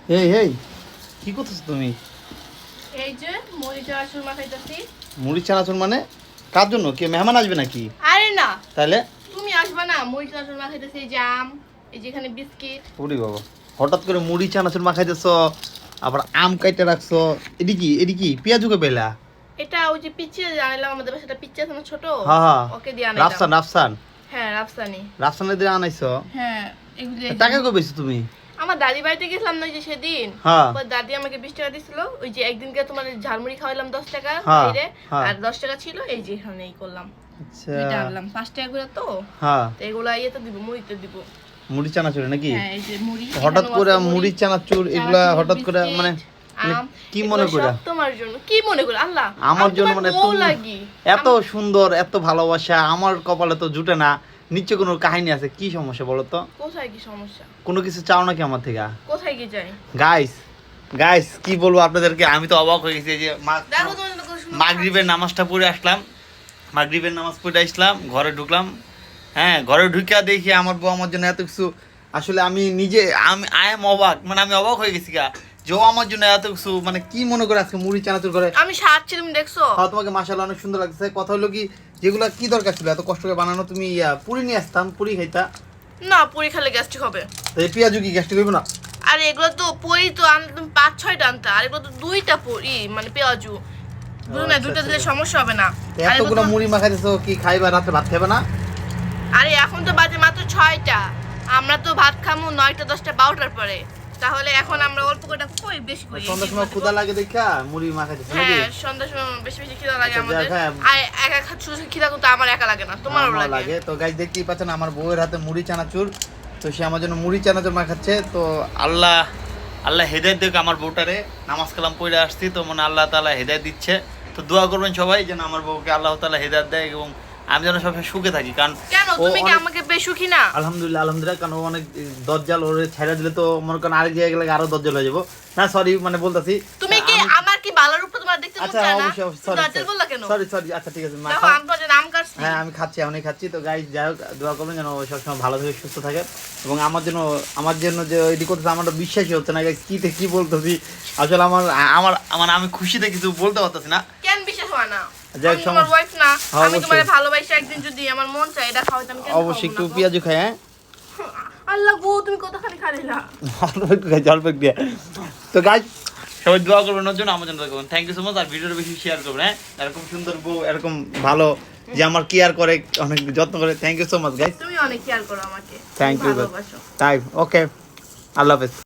এই এই কি করতেছ তুমি? এই যে মুড়ি চানাচুর মাখাইতেছি। মুড়ি চানাচুর মানে কার জন্য? কে মেহমান আসবে নাকি? আরে না, তাহলে তুমি আসবে না। মুড়ি চানাচুর মাখাইতেছি, এই যে আম, এই যে এখানে বিস্কিট। ওরে বাবা, হঠাৎ করে মুড়ি চানাচুর মাখাইতেছ, আবার আম কাইটে রাখছো। এডি কি পেঁয়াজুকে পেলা? এটা ওই যে পিচ্চি আনলাম, আমাদের বাসাটা পিচ্চি আছে না ছোট, হ্যাঁ হ্যাঁ, ওকে দিয়ে আনলাম। রাফসান রাফসান হ্যাঁ রাফসানি। রাফসানের দিয়ে আনাইছো? হ্যাঁ এগুলি এই যে- টাকা কই পেয়েছো তুমি? আমার দাদি বাড়িতে গেছিলাম না ওই যে সেদিন, হ্যাঁ ওর দাদি আমাকে 20 টাকা দিছিল। ওই যে একদিনকে তোমার ঝালমুড়ি খাওয়াইলাম 10 টাকা হ্যাঁ, বাইরে, হ্যাঁ। আর 10 টাকা ছিল, এই যে এখানে এই করলাম। আচ্ছা দুইটা আনলাম 5 টাকা করে তো, হ্যাঁ, তো এগুলা ইয়েতে দিব, মুড়িতে দিব। মুড়ি চানাচুর নাকি? হ্যাঁ এই যে মুড়ি, হঠাৎ এখানেও করে আছে মুড়ি চানাচুর এগুলা চানাচুর, হঠাৎ করে বিস্কিট, মানে আম, কি এগুলো মনে করে? সব তোমার জন্য। কি মনে করে আল্লাহ? আমার আমি জন্য তোমার মানে বউ তুমি লাগি। এত সুন্দর, এত ভালোবাসা আমার কপালে তো জুটে না। নিশ্চয় কোনো কাহিনী আছে, কি সমস্যা বলো তো? কোথায় কি সমস্যা? কোনো কিছু চাও নাকি আমার থেকে? কোথায় কি চাই? গাইস গাইস কি বলবো আপনাদেরকে, আমি তো অবাক হয়ে গেছি। এই যে দেখো তোমার জন্য কত সুন্দর মাগরিবের নামাজটা পড়ে আসলাম, মাগরিবের নামাজ পড়ে আসলাম, ঘরে ঢুকলাম। হ্যাঁ, ঘরে ঢুকিয়া দেখি আমার বউ আমার জন্য এত কিছু। আসলে আমি নিজে আই এম অবাক, মানে আমি অবাক হয়ে গেছি গা, যে ও আমার জন্য এত কিছু, মানে কি মনে করে আজকে মুড়ি চানাচুর করে। আমি সাজছি, তুমি দেখছো? হ্যাঁ, তোমাকে মাশাআল্লাহ অনেক সুন্দর লাগছে। কথা হলো কি, যেগুলা কি দরকার ছিল এত কষ্ট করে বানানো? তুমি পুরি নিয়ে আসতাম, পুরি খাইতা। না, পুরি খেলে গ্যাস্ট্রিক হবে। তো এই পেঁয়াজু কি গ্যাস্ট্রিক হইব না? আর এগুলো তো পুরি তো আনলে তুমি 5-6টা আনতে, আর এগুলো তো 2টা পুরি, মানে পেঁয়াজু বুঝো না, আচ্ছা, 2টা দিলে আচ্ছা। সমস্যা হবে না। তো আর এগুলো এতগুলো তো- মুড়ি মাখাইতেছো, কি খাইবা? রাতে ভাত খাইবা না? আরে এখন তো বাজে মাত্র 6টা, আমরা তো ভাত খামু 9টা 10টা 12টার পরে। তাহলে এখন আমরা অল্প করে কই বেশি করি। সন্ধ্যার সময় ক্ষুধা লাগে দেখা মুড়ি মাখাইতেছো নাকি? হ্যাঁ সন্ধ্যার সময় বেশি বেশি খিদা লাগে আচ্ছা, আমাদের। যাক, হ্যাঁ। আর একা একা শুধু শুধু খিদা কিন্তু আমার একা লাগে না, তোমারও আমারও লাগে। তো গাইস দেখতেই পাচ্ছেন আমার বউয়ের হাতে মুড়ি চানাচুর। তো সে আমার জন্য মুড়ি চানাচুর মাখাচ্ছে। তো আল্লাহ আল্লাহ হেদায়েত দেখ আমার বউটারে। নামাজ কালাম পড়ে আসছি, তো মানে আল্লাহ তাআলা হেদায়েত দিচ্ছে। তো দোয়া করবেন সবাই যেন আমার বউকে আল্লাহ তাআলা হেদায়েত দেয়, এবং আমি যেন সবসময় সুখে থাকি। কারণ কেন ও তুমি কি অনেক- আমাকে বেসুখী না? আলহামদুলিল্লাহ আলহামদুলিল্লাহ, কারণ ও অনেক দজ্জাল, ওরে ছেড়ে দিলে তো মনে করেন আরেক জায়গায় গেলে আরো দজ্জাল হয়ে যাবো। না সরি, মানে বলতাছি। তুমি কি আমার কি ভালো রূপটা তোমার দেখতে মন আচ্ছা চায় না? অবশ্যই তুমি দজ্জাল বললা কেন? সরি সরি, আচ্ছা ঠিক আছে, দেখো আমি তো যে নাম কাটছি। হ্যাঁ আমি খাচ্ছি, এখনই খাচ্ছি। তো গাইস যাই হোক, দোয়া করবেন যেন ও সবসময় ভালো থাকে, সুস্থ থাকে। এবং আমার জন্য যে এটি করতেছে, আমার তো বিশ্বাসই হচ্ছে না গাইস, কি বলতেছি আসলে। আমার আমার মানে আমি খুশিতে কিছু বলতে পারতেছি না। কেন বিশ্বাস হয় না? যাই হোক, আমি তোমার ওয়াইফ না? হ্যাঁ, আমি অবশ্যই। তোমারে ভালোবাসি, একদিন যদি আমার মন চায় এটা খাওয়াইতাম, কেন অবশ্যই একটু খাওয়াবো না? পেঁয়াজু খাই। হ্যাঁ আল্লাহ গো, তুমি কতখানি খাইলা? অল্প একটু খাই, অল্প একটু। তো গাইস সবাই দোয়া করবেন ওর জন্য, আমার জন্য দোয়া করবেন। Thank you so much. আর ভিডিওটা বেশি শেয়ার করবেন। হ্যাঁ, এরকম সুন্দর বউ, এরকম ভালো যে আমার কেয়ার করে, অনেক যত্ন করে। Thank you so much guys. তুমি অনেক কেয়ার করো আমাকে, Thank you, ভালোবাসো। তাই ওকে, আল্লাহ হাফেজ।